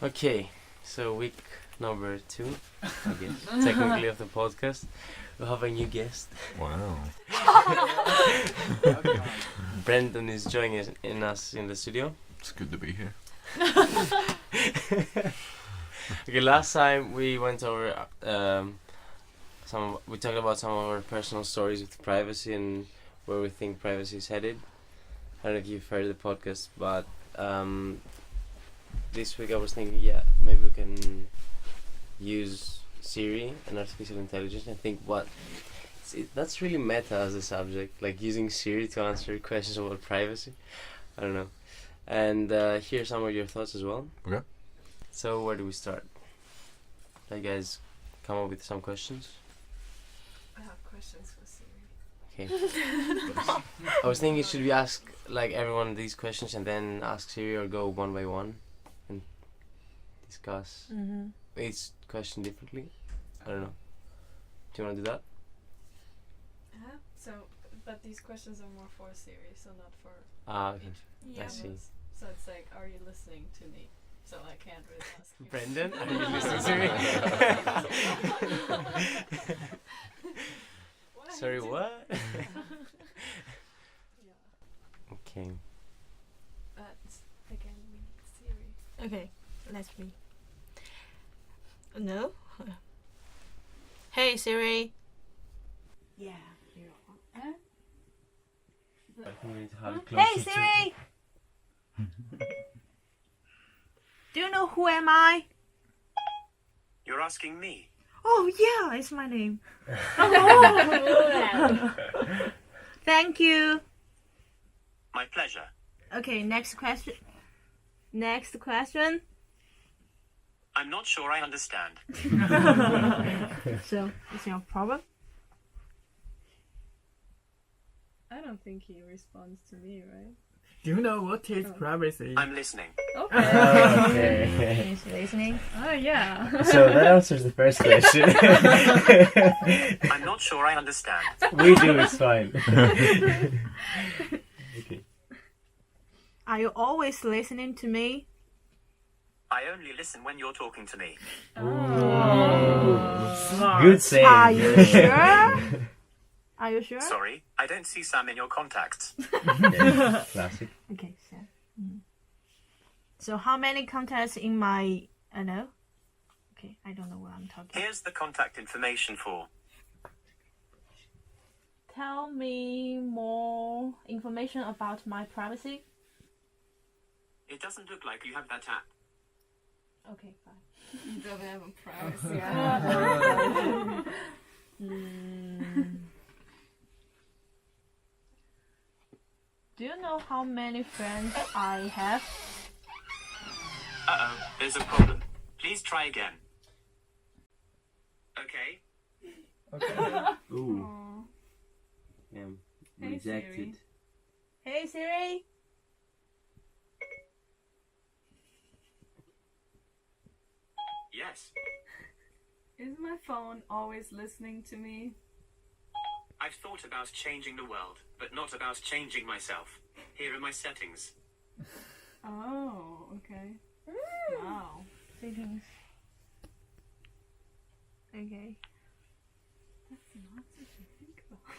Okay, so week number 2, I guess, technically of the podcast. We have a new guest. Wow. Brendan is joining us in the studio. It's good to be here. Okay, last time we went over we talked about some of our personal stories with privacy and where we think privacy is headed. I don't know if you've heard the podcast, but this week I was thinking, maybe we can use Siri and artificial intelligence. I think that's really meta as a subject, like using Siri to answer questions about privacy. I don't know. And hear some of your thoughts as well. Okay. So where do we start? You guys come up with some questions? I have questions for Siri. Okay. I was thinking, should we ask like everyone these questions and then ask Siri, or go one by one and discuss each question differently? I don't know. Do you want to do that? But these questions are more for Siri, so not for Okay. each. I see. So it's like, are you listening to me? So I can't really ask you. Brendan, are you listening to me? Sorry, what? Yeah. Okay. But again, we need Siri. Okay, let's read. No? Hey Siri. Yeah, you're on. Hey Siri. Do you know who am I? You're asking me? Oh yeah, it's my name. Thank you. My pleasure. Okay, next question. Next question. I'm not sure I understand. So, is your problem? I don't think he responds to me, right? Do you know what is privacy? I'm listening. Okay. He's listening. Oh, yeah. So that answers the first question. I'm not sure I understand. We do, it's fine. Okay. Are you always listening to me? I only listen when you're talking to me. Good saying. Are you sure? Are you sure? Sorry, I don't see Sam in your contacts. Yeah, classic. Okay, so. So how many contacts in my... I know. Okay, I don't know what I'm talking about. Here's the contact information for. Tell me more information about my privacy. It doesn't look like you have that app. Okay, fine. You don't have a privacy. Do you know how many friends I have? Uh-oh, there's a problem. Please try again. Okay. Ooh. Hey, Rejected. Siri. Hey Siri. Yes. Is my phone always listening to me? I've thought about changing the world, but not about changing myself. Here are my settings. Oh, okay. Wow. Settings. Okay. That's not such a think about.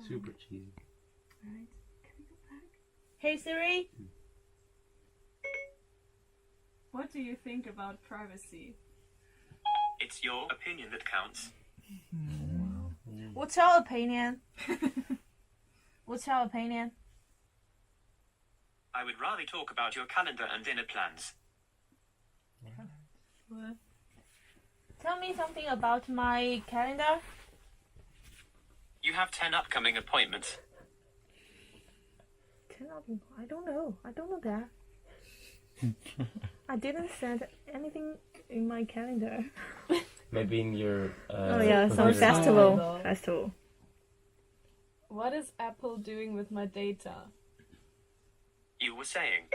Super cheesy. Alright, can we go back? Hey Siri. What do you think about privacy? It's your opinion that counts. What's your opinion? What's your opinion? I would rather talk about your calendar and dinner plans. What? Tell me something about my calendar. You have 10 upcoming appointments. I don't know. I don't know that. I didn't set anything in my calendar. Maybe in your... Oh yeah, some computer. festival. What is Apple doing with my data? You were saying.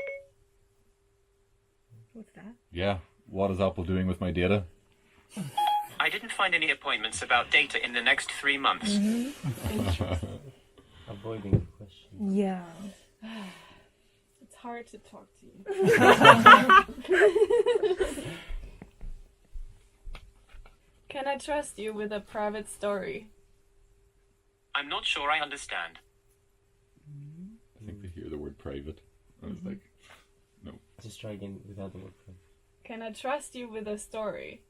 What's that? Yeah. What is Apple doing with my data? I didn't find any appointments about data in the next 3 months. Avoiding the question. Yeah. hard to talk to you. Can I trust you with a private story? I'm not sure I understand. I think they hear the word private. I was like, Just try again without the word private. Can I trust you with a story?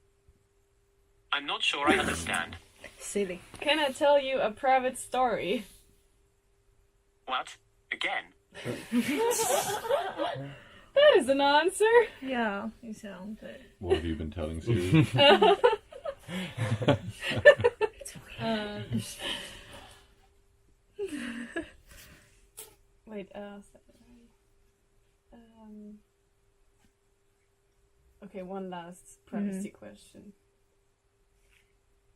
I'm not sure I understand. Silly. Can I tell you a private story? What? Again? That is an answer. Yeah, you sound what have you been telling Siri? Wait, okay, one last privacy question.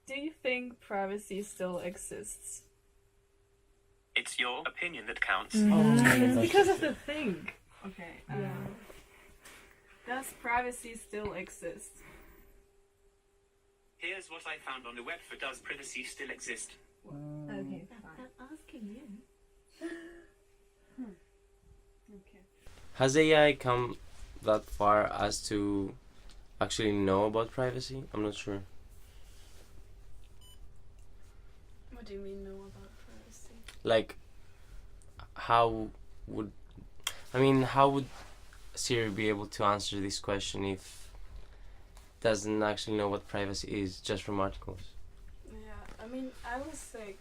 Do you think privacy still exists? It's your opinion that counts. It's because of the thing. Okay. Does privacy still exist? Here's what I found on the web for does privacy still exist? Okay, fine. I'm asking you. Okay. Has AI come that far as to actually know about privacy? I'm not sure. What do you mean know about privacy? Like, how would Siri be able to answer this question if doesn't actually know what privacy is just from articles? Yeah, I mean, I was like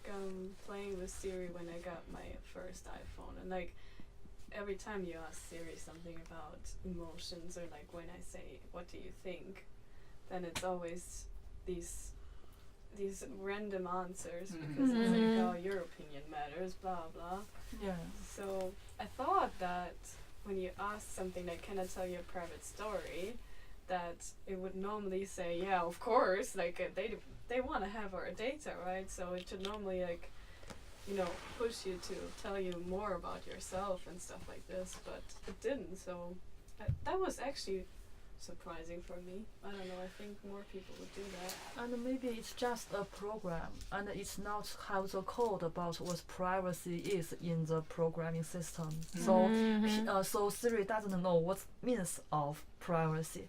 playing with Siri when I got my first iPhone, and like every time you ask Siri something about emotions, or like when I say, "What do you think?" then it's always these random answers because it's like, "Oh, your opinion matters," blah blah. Yeah. So I thought that when you ask something like, "Can I tell you a private story?" that it would normally say, "Yeah, of course." Like they want to have our data, right? So it should normally like, push you to tell you more about yourself and stuff like this, but it didn't. So that was actually surprising for me. I don't know. I think more people would do that. And maybe it's just a program, and it's not have the code about what privacy is in the programming system. So Siri doesn't know what means of privacy.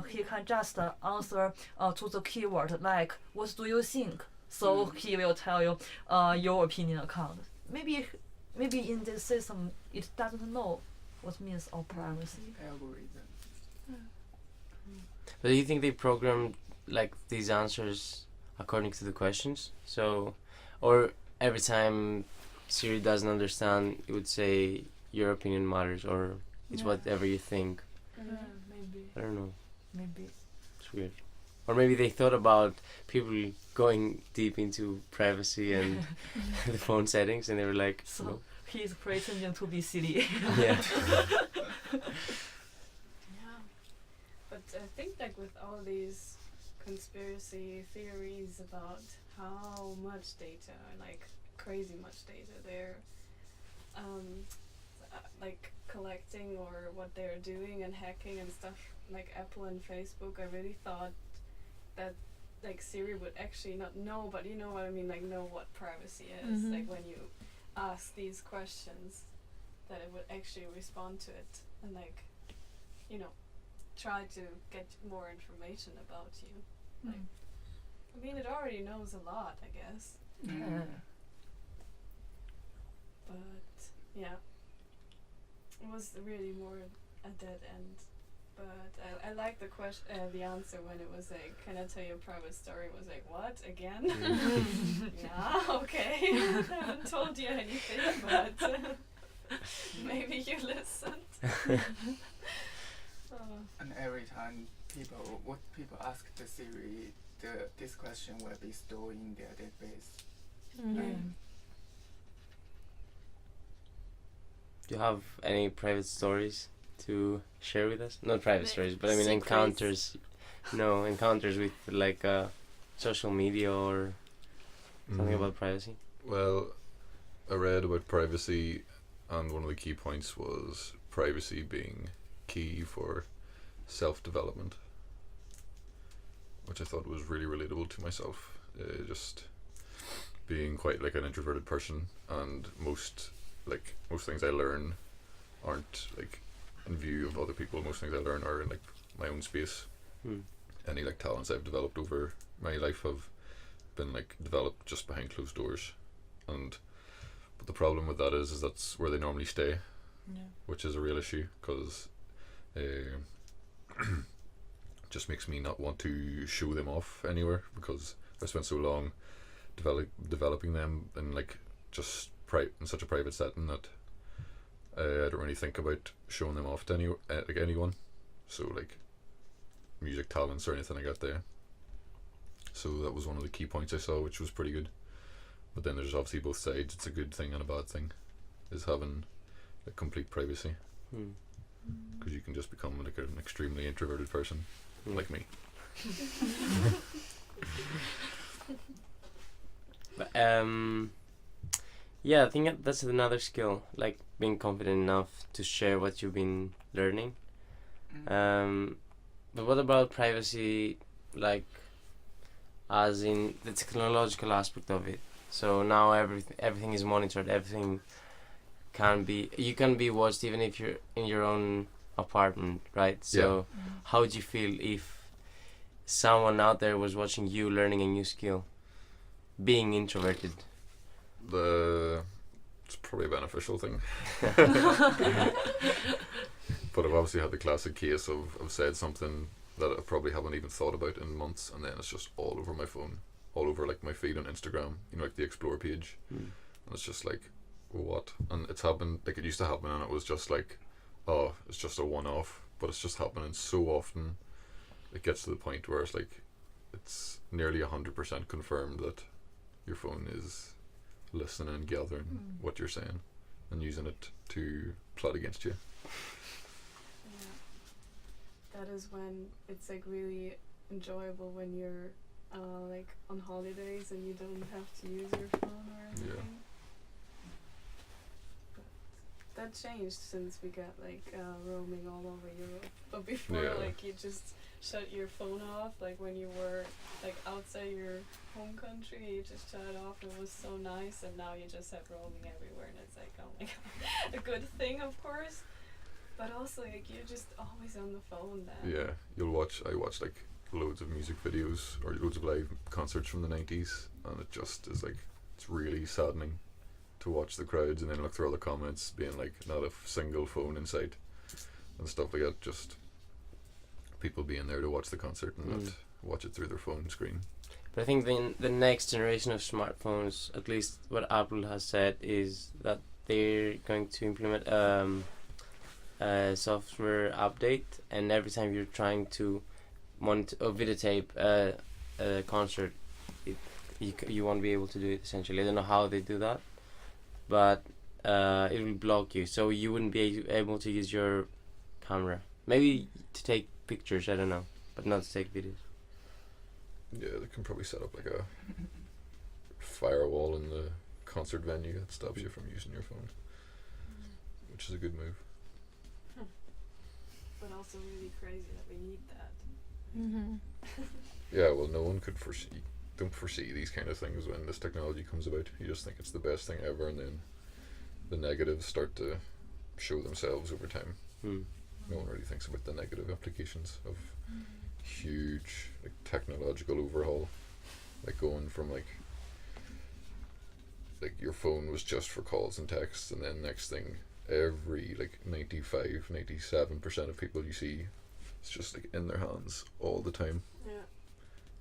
He can just answer to the keyword like "What do you think?" So he will tell you your opinion account. Maybe in this system it doesn't know what means of privacy. Algorithm. But do you think they programmed like these answers according to the questions? So, or every time Siri doesn't understand, it would say your opinion matters, or it's whatever you think. Maybe. I don't know. Maybe. It's weird. Or maybe they thought about people going deep into privacy and the phone settings, and they were like, So no. he's pretending to be silly. Yeah. Yeah, but I think like with all these conspiracy theories about how much data, like crazy much data they're like collecting, or what they're doing and hacking and stuff, like Apple and Facebook, I really thought that like Siri would actually not know, but you know what I mean, like know what privacy is. Like when you ask these questions, that it would actually respond to it and like, try to get more information about you. Like, I mean, it already knows a lot, I guess. Yeah. But yeah, it was really more a dead end. But I like the question, the answer when it was like, "Can I tell you a private story?" It was like, "What again?" Yeah, okay. I haven't told you anything, but maybe you listened. And every time people ask the Siri, this question will be stored in their database. Do you have any private stories to share with us? Not private stories, but I mean Secrets. encounters. No, encounters with like social media or something about privacy. Well, I read about privacy, and one of the key points was privacy being key for self-development, which I thought was really relatable to myself. Just being quite like an introverted person, and most things I learn aren't like in view of other people. Most things I learn are in like my own space. Any like talents I've developed over my life have been like developed just behind closed doors, but the problem with that is that's where they normally stay, which is a real issue because just makes me not want to show them off anywhere because I spent so long developing them in like just in such a private setting that I don't really think about showing them off to anyone. So like music talents or anything like that there. So that was one of the key points I saw, which was pretty good. But then there's obviously both sides. It's a good thing and a bad thing, is having like complete privacy, because you can just become like an extremely introverted person, like me. But yeah, I think that's another skill, like being confident enough to share what you've been learning. But what about privacy, like as in the technological aspect of it? So now everything is monitored. Everything you can be watched even if you're in your own apartment, right? So how would you feel if someone out there was watching you learning a new skill, being introverted? It's probably a beneficial thing. But I've obviously had the classic case of I've said something that I probably haven't even thought about in months, and then it's just all over my phone, all over like my feed on Instagram, like the explore page, and it's just like, what? And it's happened, like it used to happen, and it was just like, oh, it's just a one-off, but it's just happening so often, it gets to the point where it's like, it's nearly 100% confirmed that your phone is listening and gathering what you're saying and using it to plot against you. That is when it's like really enjoyable when you're like on holidays and you don't have to use your phone or anything. But that changed since we got like roaming all over Europe. But before, like you just shut your phone off. Like when you were like outside your home country, you just shut it off. It was so nice, and now you just have roaming everywhere, and it's like, oh my god, a good thing, of course. But also, like, you're just always on the phone then. Yeah, I watch like loads of music videos or loads of live concerts from the 90s, and it just is like, it's really saddening to watch the crowds and then look through all the comments being like, not a single phone in sight and stuff like that, just people being there to watch the concert and not watch it through their phone screen. But I think the next generation of smartphones, at least what Apple has said, is that they're going to implement a software update, and every time you're trying to monitor or videotape a concert, you won't be able to do it essentially. I don't know how they do that, but it will block you, so you wouldn't be able to use your camera. Maybe to take pictures, I don't know, but not to take videos. Yeah, they can probably set up like a firewall in the concert venue that stops you from using your phone, which is a good move. But also really crazy that we need that. Yeah, well, no one could don't foresee these kind of things when this technology comes about. You just think it's the best thing ever, and then the negatives start to show themselves over time. No one really thinks about the negative applications of huge like technological overhaul, like going from like your phone was just for calls and texts, and then next thing, every like 97% of people you see, it's just like in their hands all the time.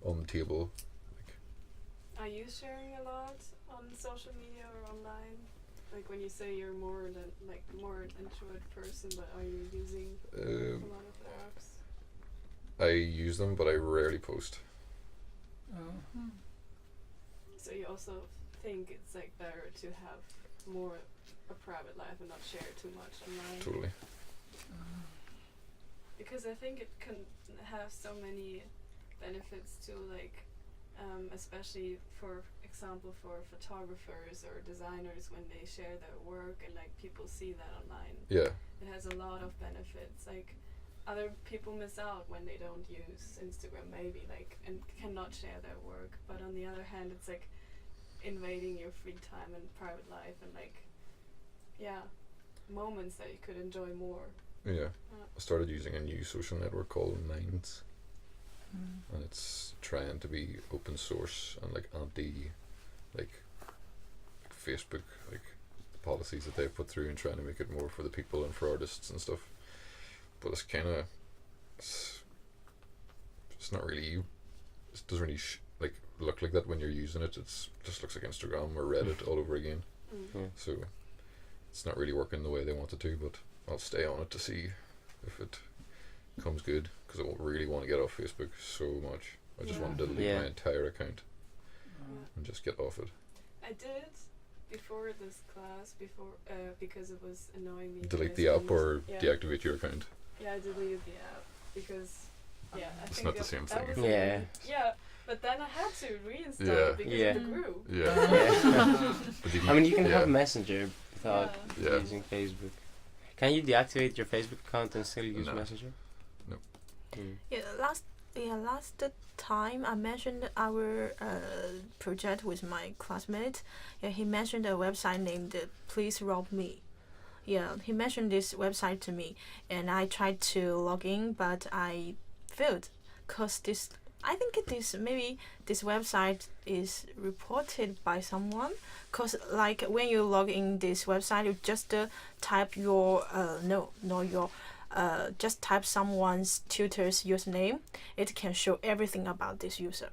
On the table. Are you sharing a lot on social media or online? Like when you say you're more an introvert person, but are you using a lot of the apps? I use them, but I rarely post. So you also think it's like better to have more a private life and not share too much online? Totally. Because I think it can have so many benefits to like, especially for example for photographers or designers when they share their work and like people see that online. Yeah. It has a lot of benefits. Like other people miss out when they don't use Instagram maybe, like, and cannot share their work. But on the other hand, it's like invading your free time and private life and like, yeah, moments that you could enjoy more. Yeah. I started using a new social network called Minds, and it's trying to be open source and like anti, like Facebook, like policies that they've put through, and trying to make it more for the people and for artists and stuff. But it's kind of, it's not really, it doesn't really like look like that when you're using it. It's just looks like Instagram or Reddit all over again. Yeah. So it's not really working the way they want it to, but I'll stay on it to see if it comes good, because I won't really want to get off Facebook so much. I just want to delete Yeah. my entire account and just get off it. I did before this class, because it was annoying me. Delete to the app spend- or yeah. deactivate your account. Yeah, I deleted the app because I It's think not the that- same that thing. was Yeah. Yeah, but then I had to reinstall Yeah. it because Yeah. of the group. Yeah. Yeah. But you I mean, you can yeah. have Messenger without Yeah. using Facebook. Can you deactivate your Facebook account and still use No. Messenger? No. Last time I mentioned our project with my classmate. Yeah, he mentioned a website named Please Rob Me. Yeah, he mentioned this website to me, and I tried to log in, but I failed, cause I think maybe this website is reported by someone, cause like when you log in this website, you just type your just type someone's tutor's username. It can show everything about this user.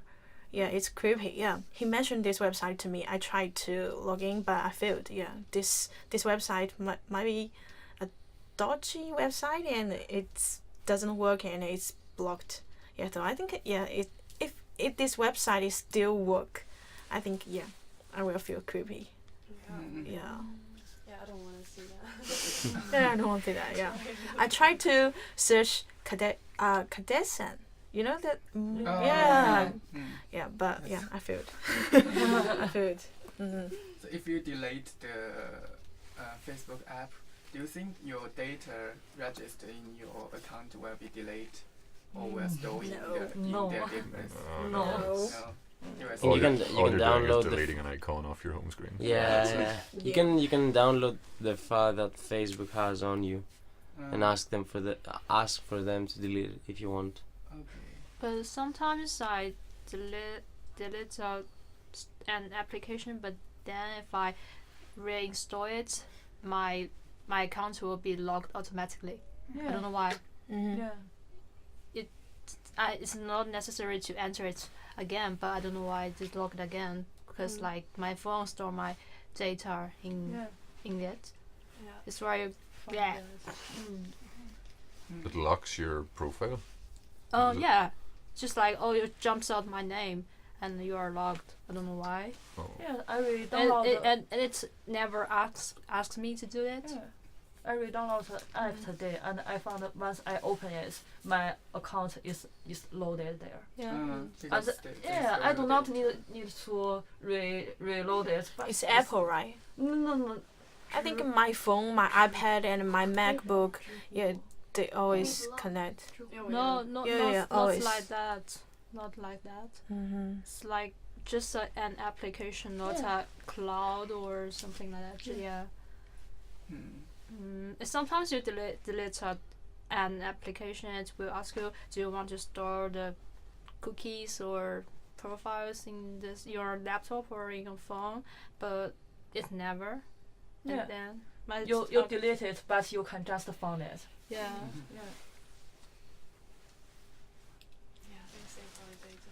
Yeah, it's creepy. Yeah, he mentioned this website to me. I tried to log in, but I failed. Yeah, this website might be a dodgy website, and it doesn't work, and it's blocked. Yeah, so I think if this website is still work, I think I will feel creepy. Yeah. Yeah, I don't want to see that. Yeah, I don't want to see that. Yeah, I tried to search Kadesan. You know that? Yeah, but I failed. I failed. So if you delete the Facebook app, do you think your data registered in your account will be deleted or will store in No. their database? No. No. And All you can you're doing download is the deleting an icon off your home screen. Yeah. You can download the file that Facebook has on you and ask them for them to delete it if you want. Okay. But sometimes I delete out an application, but then if I reinstall it, my account will be logged automatically. I don't know why. Yeah. It's not necessary to enter it again, but I don't know why it is logged again, because like my phone store my data in it. Yeah. It's very It locks your profile. Oh Is it- yeah, just like it jumps out my name and you are logged. I don't know why. Oh. Yeah, I really And downloaded. and it never asks me to do it. Yeah. I re-downloaded the app today, and I found that once I open it, my account is loaded there. Yeah. Because And they I store do the not data. need to reload it. But It's Apple, right? No. I think my phone, my iPad, and my MacBook, they always connect. No, not always. like that. Not like that. Mm-hmm. It's like just an application, not a cloud or something like that. Yeah. Sometimes you delete an application, it will ask you, do you want to store the cookies or profiles in your laptop or in your phone? But it never. Yeah. And then You delete it, but you can just find it. Yeah. Yeah. Yeah, they save our data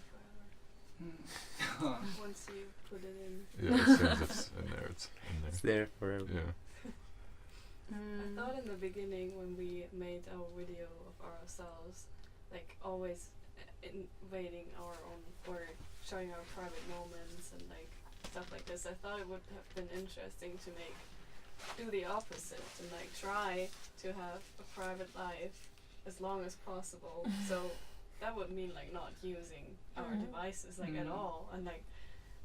forever. Once you put it in. Yeah, as soon as it's in there, it's in It's there. there forever. Yeah. I thought in the beginning when we made our video of ourselves, like always invading our own or showing our private moments and like stuff like this, I thought it would have been interesting to do the opposite and like try to have a private life as long as possible. So that would mean like not using our devices like at all, and like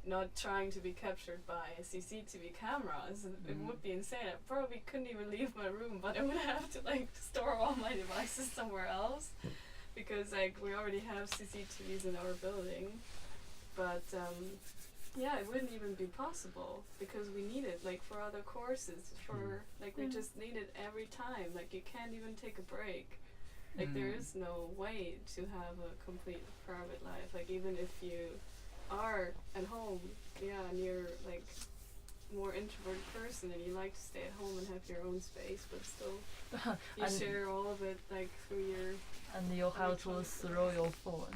not trying to be captured by CCTV cameras. It would be insane. I probably couldn't even leave my room, but I would have to like store all my devices somewhere else because like we already have CCTVs in our building. But yeah, it wouldn't even be possible because we need it like for other courses, for like we just need it every time. Like you can't even take a break. Like there is no way to have a complete private life. Like even if you are at home, yeah, and you're like more introverted person and you like to stay at home and have your own space, but still you And- share all of it like through your And you have to throw your phone.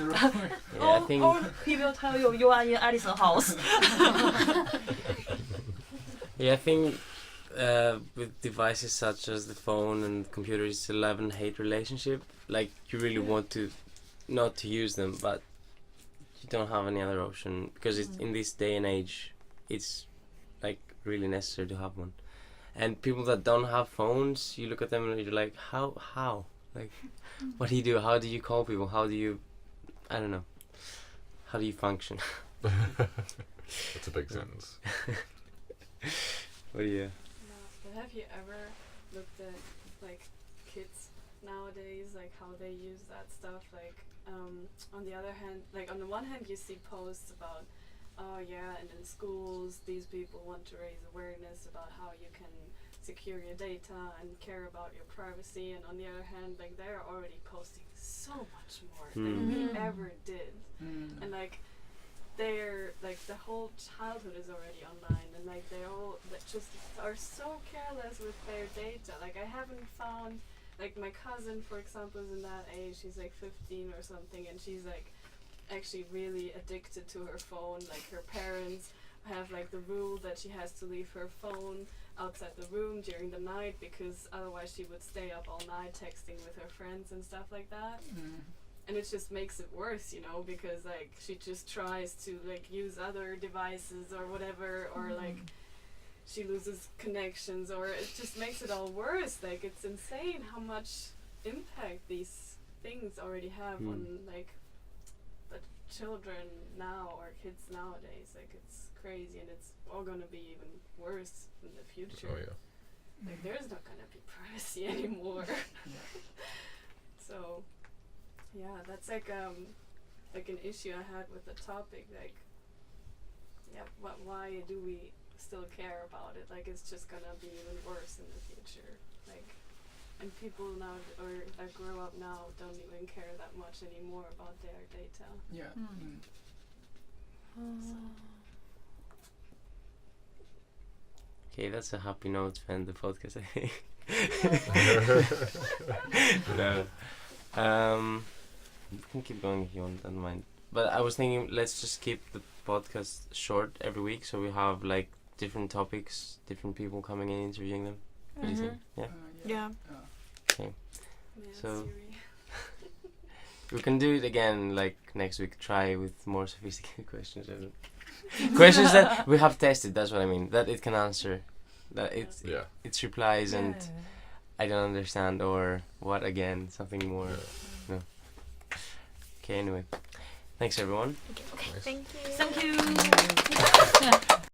yeah. Yeah, I think Or he will tell you you are in Edison house. yeah, I think with devices such as the phone and computer, it's a love and hate relationship. Like you really want to not to use them, but you don't have any other option because it's in this day and age, it's like really necessary to have one. And people that don't have phones, you look at them and you're like, how? Like, what do you do? How do you call people? How do you, I don't know. How do you function? That's a big sentence. What do you? Yeah, but have you ever looked at like kids nowadays, like how they use that stuff? Like on the other hand, like on the one hand you see posts about, oh yeah, and in schools these people want to raise awareness about how you can secure your data and care about your privacy, and on the other hand, like they're already posting so much more than we ever did, and like they're like the whole childhood is already online, and like they all that just are so careless with their data. Like I haven't found, like my cousin for example is in that age, she's like 15 or something, and she's like actually really addicted to her phone. Like her parents have like the rule that she has to leave her phone outside the room during the night because otherwise she would stay up all night texting with her friends and stuff like that. And it just makes it worse, you know, because like she just tries to like use other devices or whatever, or like she loses connections, or it just makes it all worse. Like it's insane how much impact these things already have on like the children now or kids nowadays. Like it's crazy, and it's all gonna be even worse in the future. Oh yeah. Like there's not gonna be privacy anymore. So yeah, that's like an issue I had with the topic. Like, yeah, why do we still care about it? Like it's just gonna be even worse in the future. Like, and people now or that grow up now don't even care that much anymore about their data. Yeah. Okay, that's a happy note to end the podcast, I think. No. You can keep going if you want, don't mind. But I was thinking, let's just keep the podcast short every week, so we have like different topics, different people coming in, interviewing them. What do you think? Yeah. Yeah. Yeah, So- Siri. We can do it again, like next week. Try with more sophisticated questions. Questions that we have tested. That's what I mean. That it can answer. That Yeah. it's replies and I don't understand or what again. Something more. No. Okay. Anyway, thanks everyone. Okay. Nice. Thank you. Thank you.